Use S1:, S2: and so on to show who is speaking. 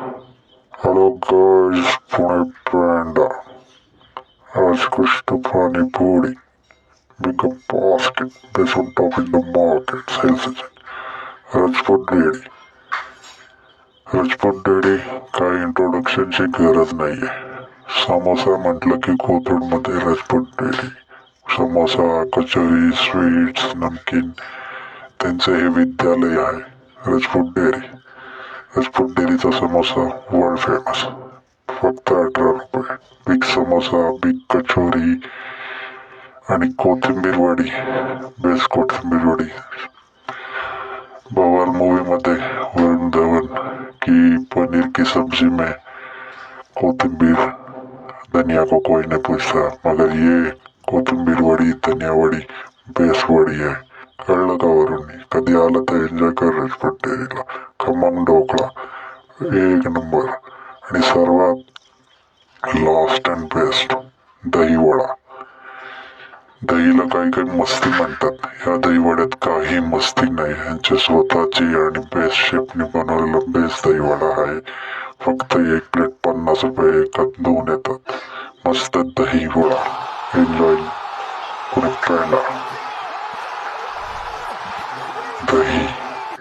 S1: Hello guys, Pune Panda. आज कुछ तो पानी पूरी. Big up basket. Best on top in the market. Sales agent. Rajput Dairy. Rajput Dairy काही इंट्रोडक्शनची गरज नाहीये. समोसा म्हटलं की कोथरूडमध्ये राजपूत डेअरी. समोसा, कचोरी, स्वीट्स, नमकीन त्यांचे हे विद्यालय आहे. राजपूत डेअरी. राजपूत डेअरीचा समोसा वर्ल्ड फेमस. फक्त 18 रुपये. बिग समोसा, बिग कचोरी आणि कोथिंबीर वडी. बेस्ट कोथिंबीर वडी. बवाल मूवी मध्ये वरुण धवन की पनीर की सब्जी में कोथिंबीर धनिया को कोई नहीं पूछता, मगर ये कोथिंबीर वडी धनिया वडी बेस्ट वडी है. कळलं का वरून? कधी आलं तर एन्जॉय कर राजपूत डेअरीला. खमंग ढोकळा एक नंबर. आणि सर्वात लास्ट अँड बेस्ट दही वडा. दहीला काही काही मस्ती म्हणतात. या दही वड्यात काही मस्ती नाही. यांच्या स्वतःची आणि बेस्ट शेफने बनवलेला बेस्ट दही वडा आहे. फक्त एक प्लेट 50 रुपये एकात 2 येतात. मस्त दही वडा. एन्जॉय. पुणे पेंडा. दही